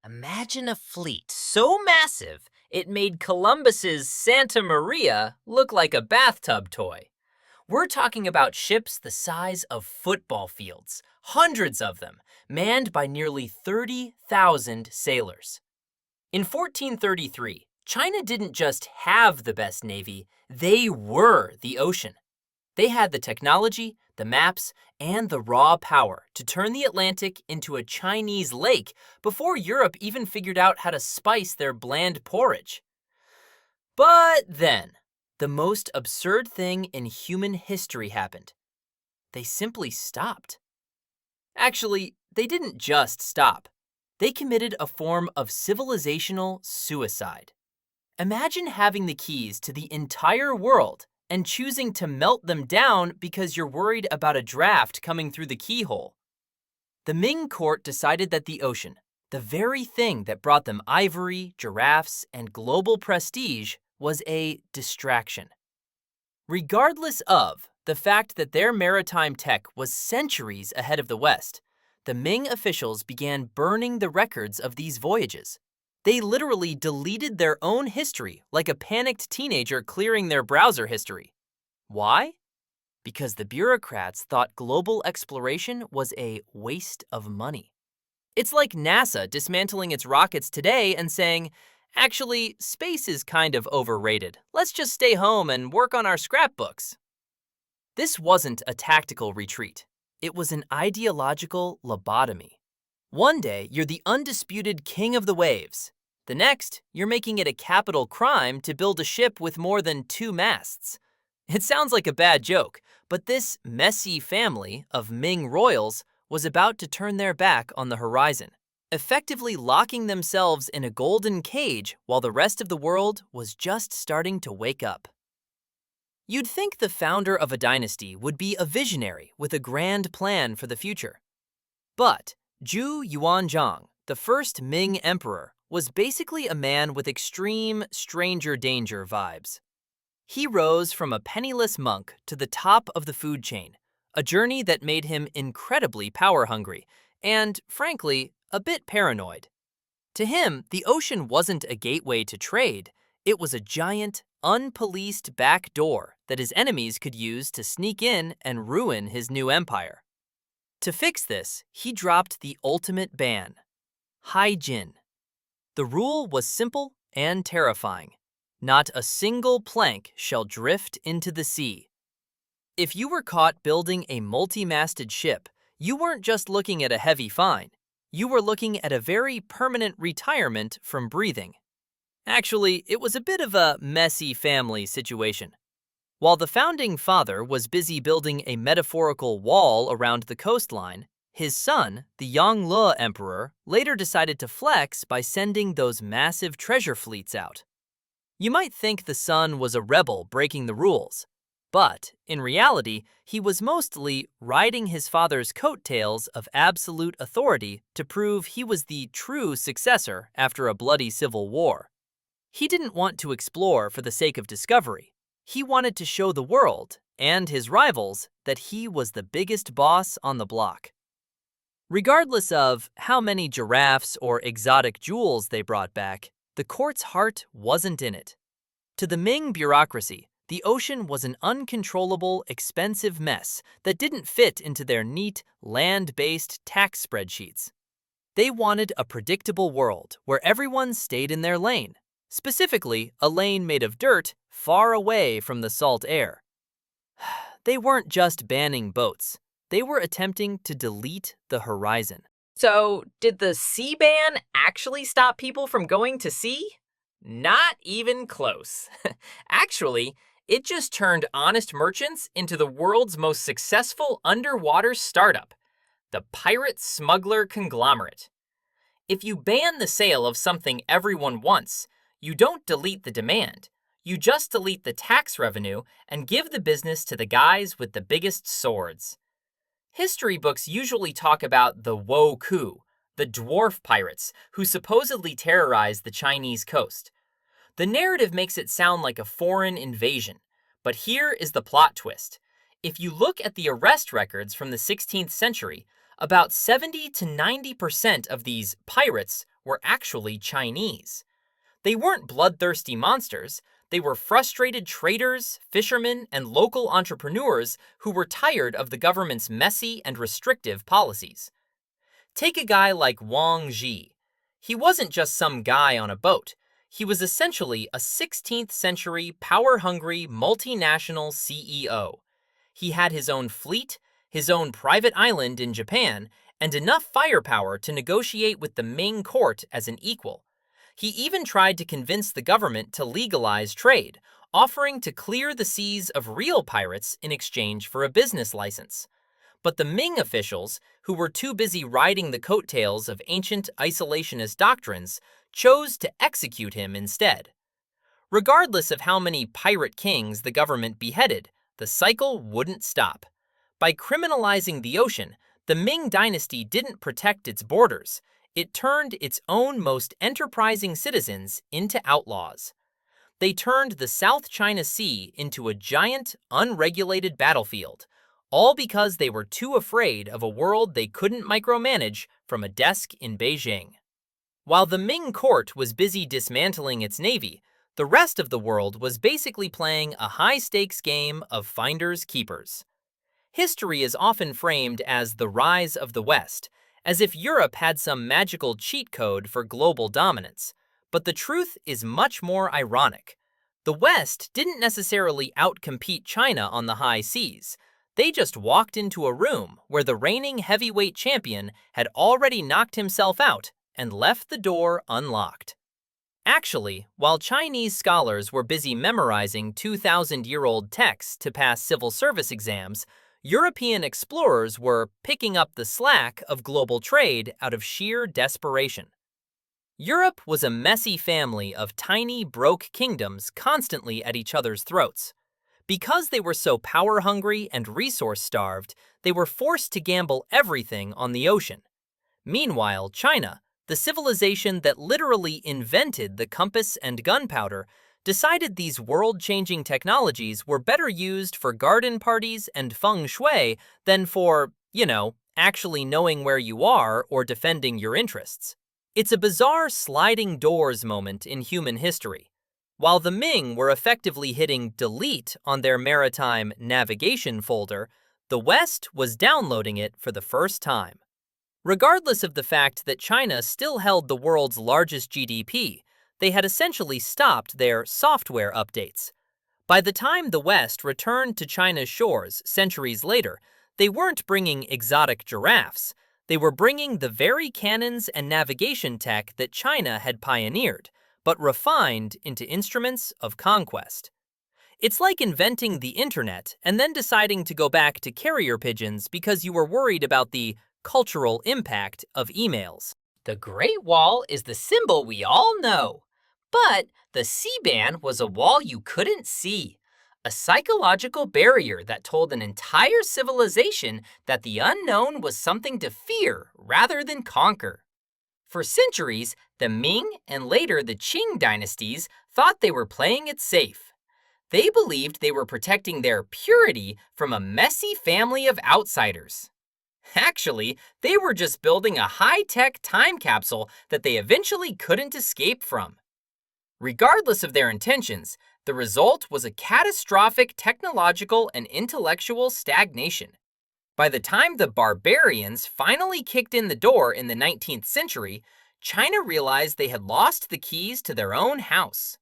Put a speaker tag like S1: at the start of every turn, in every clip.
S1: Imagine a fleet so massive it made Columbus's Santa Maria look like a bathtub toy. We're talking about ships the size of football fields, hundreds of them, manned by nearly 30,000 sailors. In 1433, China didn't just have the best navy, they were the ocean. They had the technology, the maps, and the raw power to turn the Atlantic into a Chinese lake before Europe even figured out how to spice their bland porridge. But then, the most absurd thing in human history happened. They simply stopped. Actually, they didn't just stop. They committed a form of civilizational suicide. Imagine having the keys to the entire world and choosing to melt them down because you're worried about a draft coming through the keyhole. The Ming court decided that the ocean, the very thing that brought them ivory, giraffes, and global prestige, was a distraction. Regardless of the fact that their maritime tech was centuries ahead of the West, the Ming officials began burning the records of these voyages. They literally deleted their own history like a panicked teenager clearing their browser history. Why? Because the bureaucrats thought global exploration was a waste of money. It's like NASA dismantling its rockets today and saying, actually, space is kind of overrated. Let's just stay home and work on our scrapbooks. This wasn't a tactical retreat. It was an ideological lobotomy. One day, you're the undisputed king of the waves. The next, you're making it a capital crime to build a ship with more than 2 masts. It sounds like a bad joke, but this messy family of Ming royals was about to turn their back on the horizon, effectively locking themselves in a golden cage while the rest of the world was just starting to wake up. You'd think the founder of a dynasty would be a visionary with a grand plan for the future. But Zhu Yuanzhang, the first Ming emperor, was basically a man with extreme stranger danger vibes. He rose from a penniless monk to the top of the food chain, a journey that made him incredibly power-hungry and, frankly, a bit paranoid. To him, the ocean wasn't a gateway to trade, it was a giant, unpoliced back door that his enemies could use to sneak in and ruin his new empire. To fix this, he dropped the ultimate ban: Haijin. The rule was simple and terrifying. Not a single plank shall drift into the sea. If you were caught building a multi-masted ship, you weren't just looking at a heavy fine. You were looking at a very permanent retirement from breathing. Actually, it was a bit of a messy family situation. While the founding father was busy building a metaphorical wall around the coastline, his son, the Yongle Emperor, later decided to flex by sending those massive treasure fleets out. You might think the son was a rebel breaking the rules, but in reality, he was mostly riding his father's coattails of absolute authority to prove he was the true successor after a bloody civil war. He didn't want to explore for the sake of discovery. He wanted to show the world and his rivals that he was the biggest boss on the block. Regardless of how many giraffes or exotic jewels they brought back, the court's heart wasn't in it. To the Ming bureaucracy, the ocean was an uncontrollable, expensive mess that didn't fit into their neat, land-based tax spreadsheets. They wanted a predictable world where everyone stayed in their lane, specifically a lane made of dirt far away from the salt air. They weren't just banning boats. They were attempting to delete the horizon.
S2: So, did the sea ban actually stop people from going to sea?
S1: Not even close. Actually, it just turned honest merchants into the world's most successful underwater startup, the pirate smuggler conglomerate. If you ban the sale of something everyone wants, you don't delete the demand. You just delete the tax revenue and give the business to the guys with the biggest swords. History books usually talk about the Wokou, the dwarf pirates who supposedly terrorized the Chinese coast. The narrative makes it sound like a foreign invasion, but here is the plot twist. If you look at the arrest records from the 16th century, about 70 to 90% of these pirates were actually Chinese. They weren't bloodthirsty monsters. They were frustrated traders, fishermen, and local entrepreneurs who were tired of the government's messy and restrictive policies. Take a guy like Wang Zhi. He wasn't just some guy on a boat. He was essentially a 16th century power-hungry multinational CEO. He had his own fleet, his own private island in Japan, and enough firepower to negotiate with the Ming court as an equal. He even tried to convince the government to legalize trade, offering to clear the seas of real pirates in exchange for a business license. But the Ming officials, who were too busy riding the coattails of ancient isolationist doctrines, chose to execute him instead. Regardless of how many pirate kings the government beheaded, the cycle wouldn't stop. By criminalizing the ocean, the Ming Dynasty didn't protect its borders. It turned its own most enterprising citizens into outlaws. They turned the South China Sea into a giant, unregulated battlefield, all because they were too afraid of a world they couldn't micromanage from a desk in Beijing. While the Ming court was busy dismantling its navy, the rest of the world was basically playing a high-stakes game of finders keepers. History is often framed as the rise of the West, as if Europe had some magical cheat code for global dominance. But the truth is much more ironic. The West didn't necessarily outcompete China on the high seas. They just walked into a room where the reigning heavyweight champion had already knocked himself out and left the door unlocked. Actually, while Chinese scholars were busy memorizing 2,000-year-old texts to pass civil service exams, European explorers were picking up the slack of global trade out of sheer desperation. Europe was a messy family of tiny, broke kingdoms constantly at each other's throats. Because they were so power-hungry and resource-starved, they were forced to gamble everything on the ocean. Meanwhile, China, the civilization that literally invented the compass and gunpowder, decided these world-changing technologies were better used for garden parties and feng shui than for, actually knowing where you are or defending your interests. It's a bizarre sliding doors moment in human history. While the Ming were effectively hitting delete on their maritime navigation folder, the West was downloading it for the first time. Regardless of the fact that China still held the world's largest GDP, they had essentially stopped their software updates. By the time the West returned to China's shores centuries later, they weren't bringing exotic giraffes. They were bringing the very cannons and navigation tech that China had pioneered, but refined into instruments of conquest. It's like inventing the internet and then deciding to go back to carrier pigeons because you were worried about the cultural impact of emails. The Great Wall is the symbol we all know. But the C-band was a wall you couldn't see. A psychological barrier that told an entire civilization that the unknown was something to fear rather than conquer. For centuries, the Ming and later the Qing dynasties thought they were playing it safe. They believed they were protecting their purity from a messy family of outsiders. Actually, they were just building a high-tech time capsule that they eventually couldn't escape from. Regardless of their intentions, the result was a catastrophic technological and intellectual stagnation. By the time the barbarians finally kicked in the door in the 19th century, China realized they had lost the keys to their own house.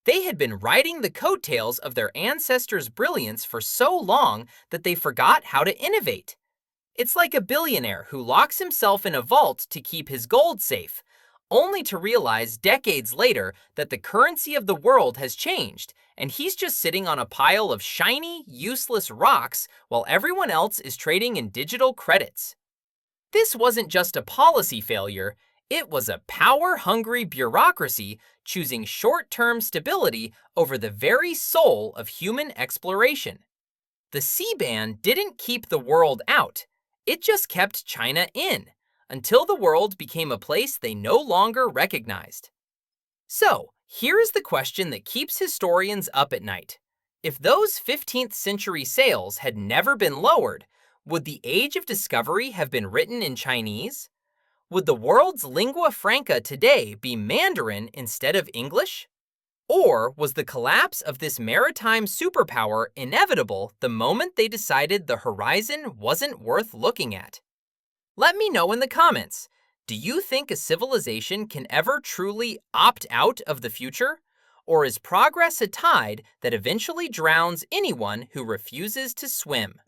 S1: They had been riding the coattails of their ancestors' brilliance for so long that they forgot how to innovate. It's like a billionaire who locks himself in a vault to keep his gold safe, only to realize decades later that the currency of the world has changed, and he's just sitting on a pile of shiny, useless rocks while everyone else is trading in digital credits. This wasn't just a policy failure, it was a power-hungry bureaucracy choosing short-term stability over the very soul of human exploration. The C-band didn't keep the world out, it just kept China in, until the world became a place they no longer recognized. So, here's the question that keeps historians up at night. If those 15th century sails had never been lowered, would the Age of Discovery have been written in Chinese? Would the world's lingua franca today be Mandarin instead of English? Or was the collapse of this maritime superpower inevitable the moment they decided the horizon wasn't worth looking at? Let me know in the comments. Do you think a civilization can ever truly opt out of the future? Or is progress a tide that eventually drowns anyone who refuses to swim?